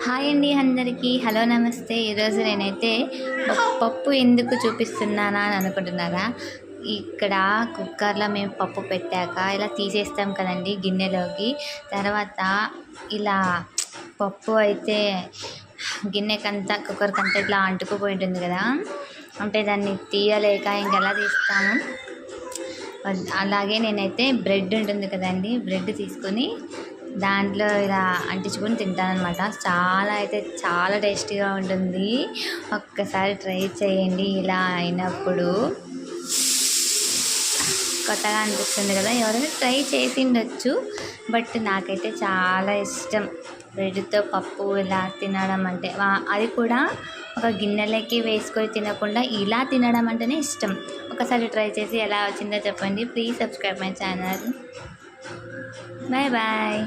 Hi అండి అందరికీ. Hello నమస్తే. ఈరోజు నేనైతే పప్పు ఎందుకు చూపిస్తున్నానా అని అనుకుంటున్నారా? ఇక్కడ కుక్కర్లో మేము పప్పు పెట్టాక ఇలా తీసేస్తాం కదండి గిన్నెలోకి. తర్వాత ఇలా పప్పు అయితే గిన్నెకంతా కుక్కర్కంతా ఇట్లా అంటుకుపోయి ఉంటుంది కదా, అంటే దాన్ని తీయలేక ఇంకెలా తీస్తాము. అలాగే నేనైతే బ్రెడ్ ఉంటుంది కదండి, బ్రెడ్ తీసుకొని దాంట్లో ఇలా అంటించుకొని తింటానమాట. చాలా టేస్టీగా ఉంటుంది. ఒక్కసారి ట్రై చేయండి. ఇలా అయినప్పుడు కొత్తగా అనిపిస్తుంది కదా, ఎవరైనా ట్రై చేసి ఉండొచ్చు. బట్ నాకైతే చాలా ఇష్టం బ్రెడ్తో పప్పు ఇలా తినడం అంటే. అది కూడా ఒక గిన్నెలకి వేసుకొని తినకుండా ఇలా తినడం అంటేనే ఇష్టం. ఒకసారి ట్రై చేసి ఎలా వచ్చిందో చెప్పండి. Please subscribe my channel. Bye bye.